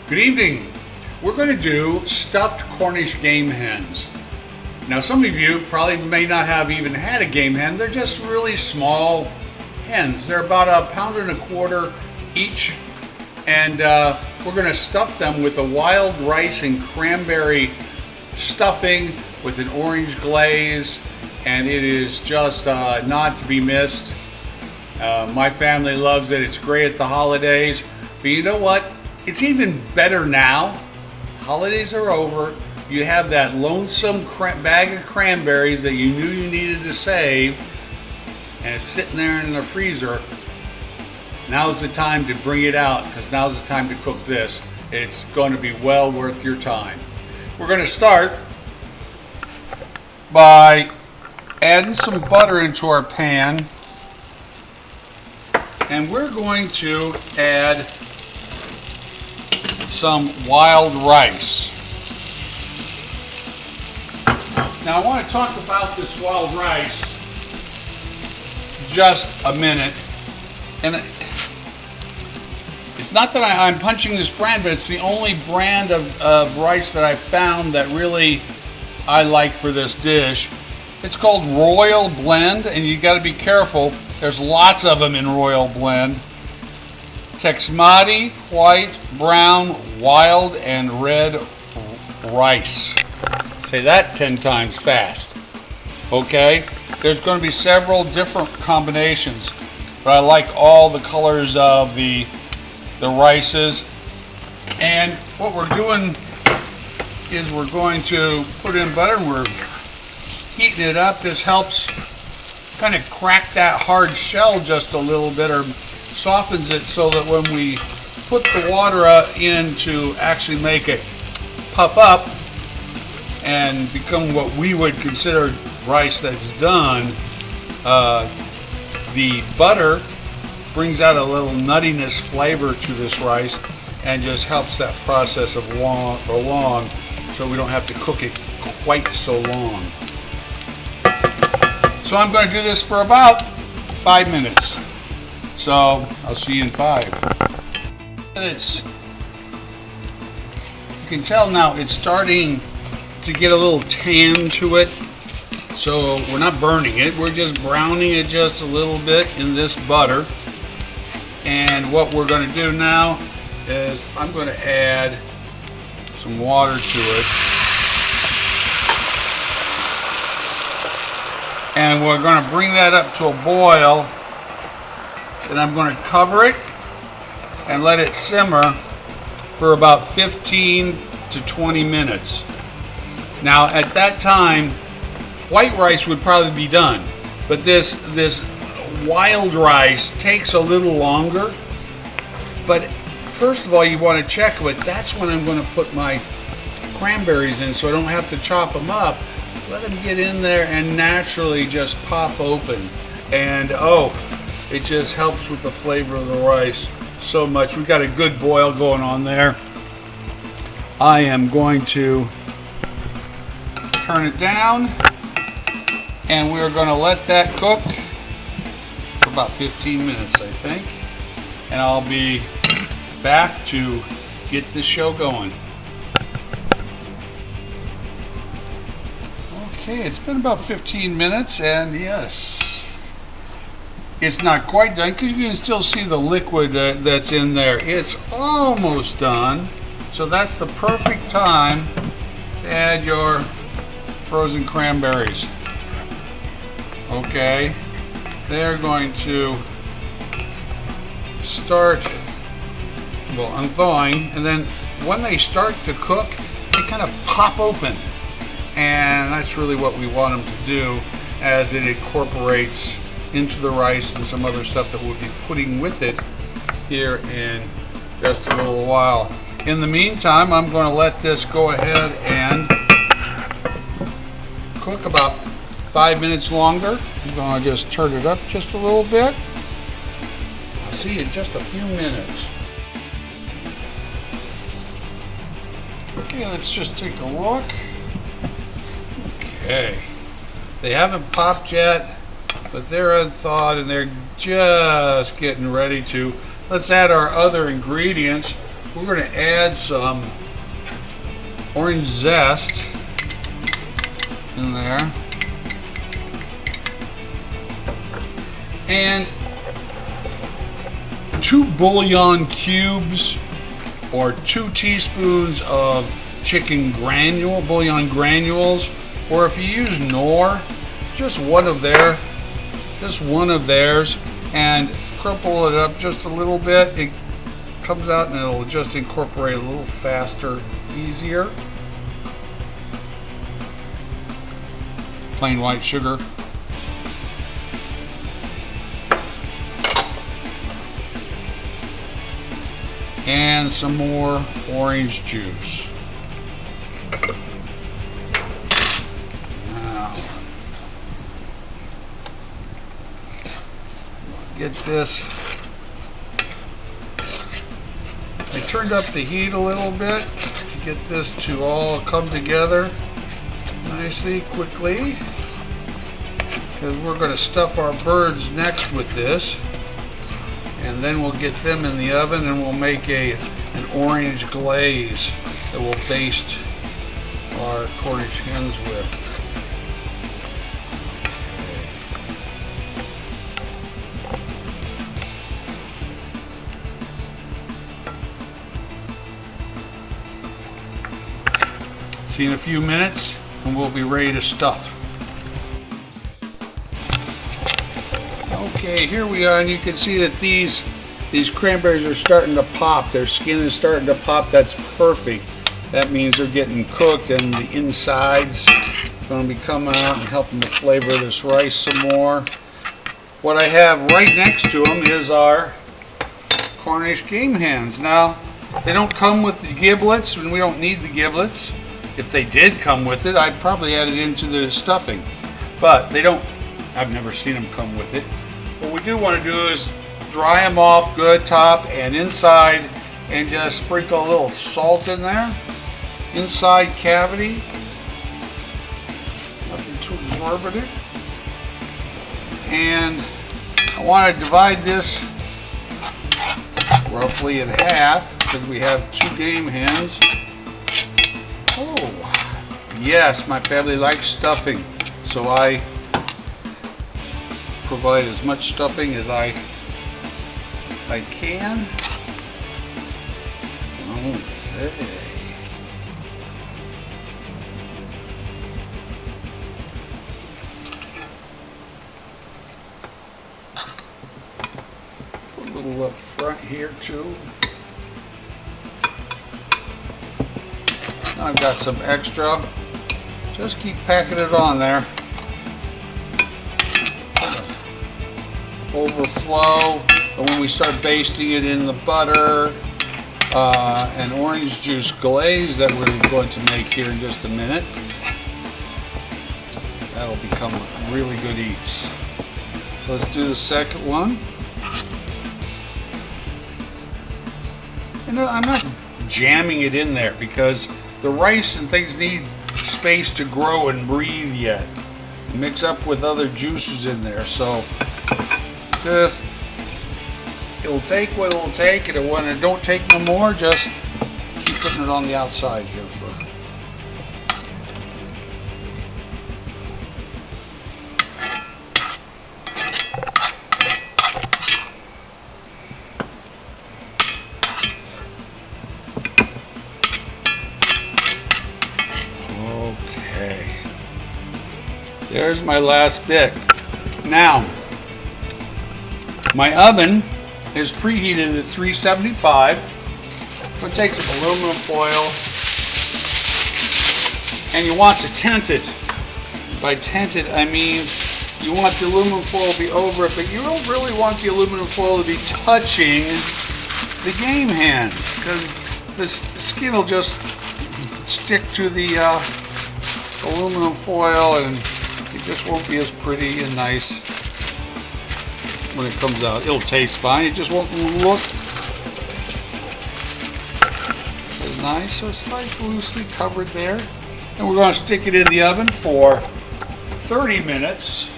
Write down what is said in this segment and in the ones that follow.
Good evening. We're going to do stuffed Cornish game hens. Now some of you probably may not have even had a game hen. They're just really small hens. They're about 1.25 pounds each, and we're going to stuff them with a wild rice and cranberry stuffing with an orange glaze, and it is just not to be missed. My family loves it. It's great at the holidays, but you know what? It's even better now. Holidays are over. You have that lonesome bag of cranberries that you knew you needed to save, and it's sitting there in the freezer. Now's the time to bring it out, because now's the time to cook this. It's going to be well worth your time. We're going to start by adding some butter into our pan, and we're going to add some wild rice. Now I want to talk about this wild rice just a minute, and it's not that I'm punching this brand, but it's the only brand of rice that I found that really I like for this dish. It's called Royal Blend, and you got to be careful. There's lots of them in Royal Blend. Texmati, white, brown, wild, and red rice. Say that 10 times fast. Okay? There's going to be several different combinations, but I like all the colors of the rices. And what we're doing is we're going to put in butter, and we're heating it up. This helps kind of crack that hard shell just a little bit, or softens it, so that when we put the water in to actually make it puff up and become what we would consider rice that's done, the butter brings out a little nuttiness flavor to this rice and just helps that process of along, so we don't have to cook it quite so long. So I'm going to do this for about 5 minutes. So I'll see you in 5 minutes. You can tell now it's starting to get a little tan to it. So we're not burning it, we're just browning it just a little bit in this butter. And what we're going to do now is I'm going to add some water to it. And we're going to bring that up to a boil. And I'm going to cover it and let it simmer for about 15 to 20 minutes. Now at that time, white rice would probably be done, but this wild rice takes a little longer. But first of all, you want to check it. That's when I'm going to put my cranberries in, so I don't have to chop them up. Let them get in there and naturally just pop open. And it just helps with the flavor of the rice so much. We've got a good boil going on there. I am going to turn it down, and we're going to let that cook for about 15 minutes, I think. And I'll be back to get this show going. Okay, it's been about 15 minutes, and yes, it's not quite done because you can still see the liquid that's in there. It's almost done. So that's the perfect time to add your frozen cranberries. Okay, they're going to start, unthawing, and then when they start to cook, they kind of pop open. And that's really what we want them to do, as it incorporates into the rice and some other stuff that we'll be putting with it here in just a little while. In the meantime, I'm going to let this go ahead and cook about 5 minutes longer. I'm going to just turn it up just a little bit. I'll see you in just a few minutes. Okay, let's just take a look. Okay, they haven't popped yet, but they're unthawed and they're just getting ready to. Let's add our other ingredients. we're going to add some orange zest in there. And 2 bouillon cubes or 2 teaspoons of bouillon granules, or if you use Knorr, just one of theirs, and crumple it up just a little bit. It comes out and it'll just incorporate a little faster, easier. Plain white sugar. And some more orange juice. Now, get this. I turned up the heat a little bit to get this to all come together nicely, quickly, because we're going to stuff our birds next with this, and then we'll get them in the oven and we'll make an orange glaze that we'll baste our Cornish hens with. See you in a few minutes and we'll be ready to stuff. Okay, here we are, and you can see that these cranberries are starting to pop. Their skin is starting to pop. That's perfect. That means they're getting cooked and the inside's going to be coming out and helping to flavor this rice some more. What I have right next to them is our Cornish game hens. Now, they don't come with the giblets, and we don't need the giblets. If they did come with it, I'd probably add it into the stuffing. But they don't. I've never seen them come with it. What we do want to do is dry them off good, top and inside, and just sprinkle a little salt in there. Inside cavity. Nothing too exorbitant. And I want to divide this roughly in half because we have 2 game hens. Oh, yes, my family likes stuffing, so I provide as much stuffing as I can. Okay. Put a little up front here too. I've got some extra. Just keep packing it on there. Overflow. But when we start basting it in the butter and orange juice glaze that we're going to make here in just a minute, that'll become really good eats. So let's do the second one. And I'm not jamming it in there because the rice and things need space to grow and breathe yet. Mix up with other juices in there, so just it'll take what it'll take, and when it don't take no more, just keep putting it on the outside here for. There's my last bit. Now, my oven is preheated at 375. So take some aluminum foil, and you want to tent it. By tent it, I mean you want the aluminum foil to be over it, but you don't really want the aluminum foil to be touching the game hen, because the skin will just stick to the aluminum foil, and it just won't be as pretty and nice when it comes out. It'll taste fine, it just won't look as nice. So it's like loosely covered there. And we're going to stick it in the oven for 30 minutes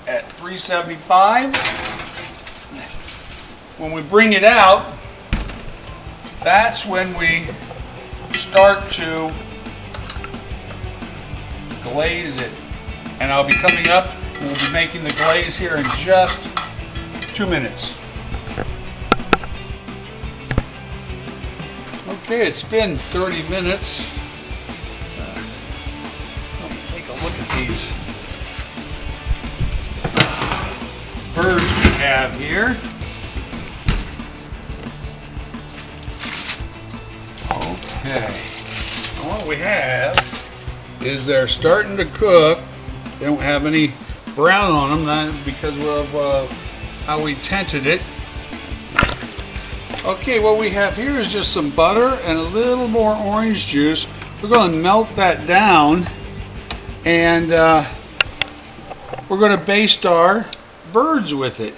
at 375. When we bring it out, That's when we start to glaze it. And I'll be coming up and we'll be making the glaze here in just 2 minutes. Okay, it's been 30 minutes. Let me take a look at these birds we have here. Okay, and what we have is they're starting to cook. They don't have any brown on them, not because of how we tented it. Okay, what we have here is just some butter and a little more orange juice. We're going to melt that down, and we're going to baste our birds with it.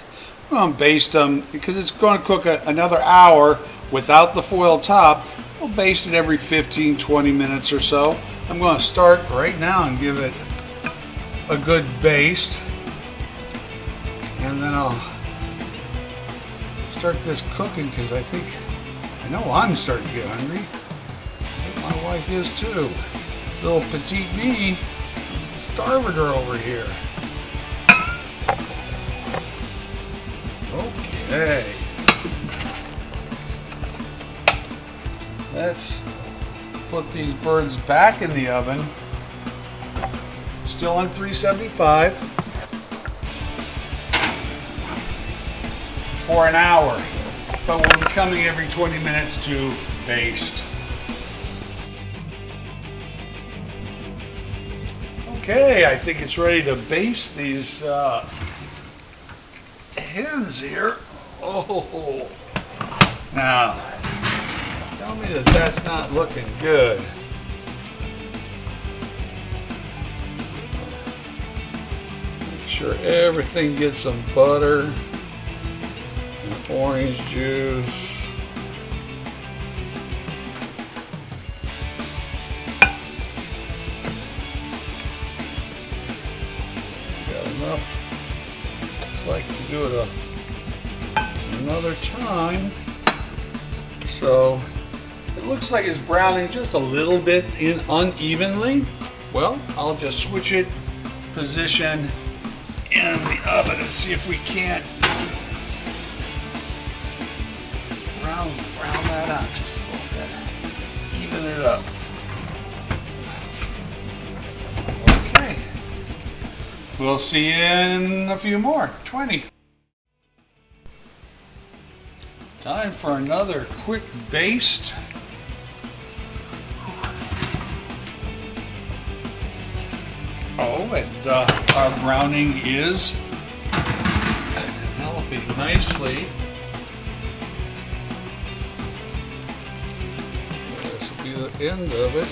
We're going to baste them because it's going to cook another hour without the foil top. We'll baste it every 15-20 minutes or so. I'm going to start right now and give it a good baste, and then I'll start this cooking because I know I'm starting to get hungry. I think my wife is too. Little PetiteMe, starving her over here. Okay. Let's put these birds back in the oven. Still on 375 for an hour, but we'll be coming every 20 minutes to baste. Okay, I think it's ready to baste these hens here. Oh, now tell me that that's not looking good. Make sure everything gets some butter and orange juice. Got enough. It's like to do it another time. So it looks like it's browning just a little bit unevenly. Well, I'll just switch it position in the oven and see if we can't brown that out just a little bit. Even it up. Okay. We'll see you in a few more. 20. Time for another quick baste. Oh, and our browning is developing nicely. This will be the end of it.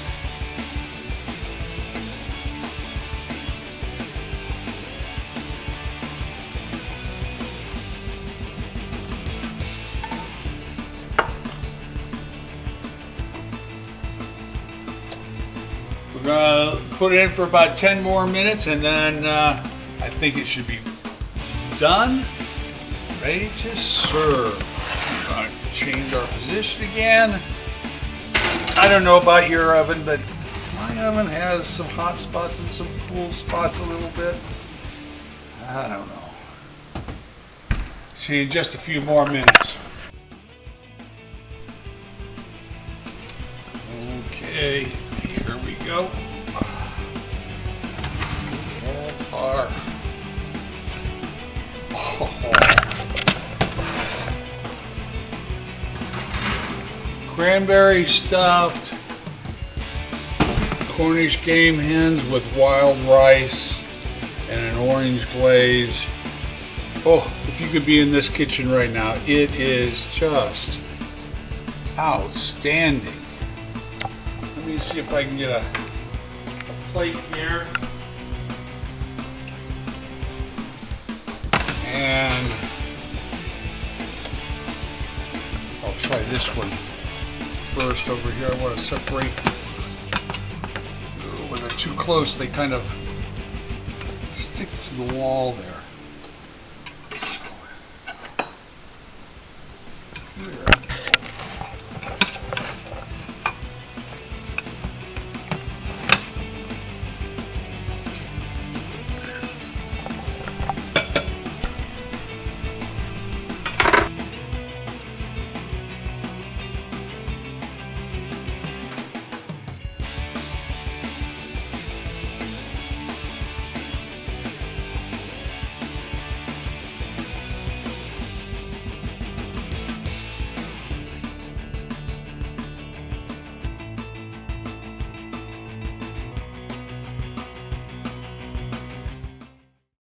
We're going to put it in for about 10 more minutes, and then I think it should be done, ready to serve. We're going to change our position again. I don't know about your oven, but my oven has some hot spots and some cool spots a little bit. I don't know. See you in just a few more minutes. Okay, here we go. Cranberry stuffed Cornish game hens with wild rice and an orange glaze. Oh, if you could be in this kitchen right now, it is just outstanding. Let me see if I can get a plate here. And I'll try this one first over here. I want to separate. When they're too close, they kind of stick to the wall there.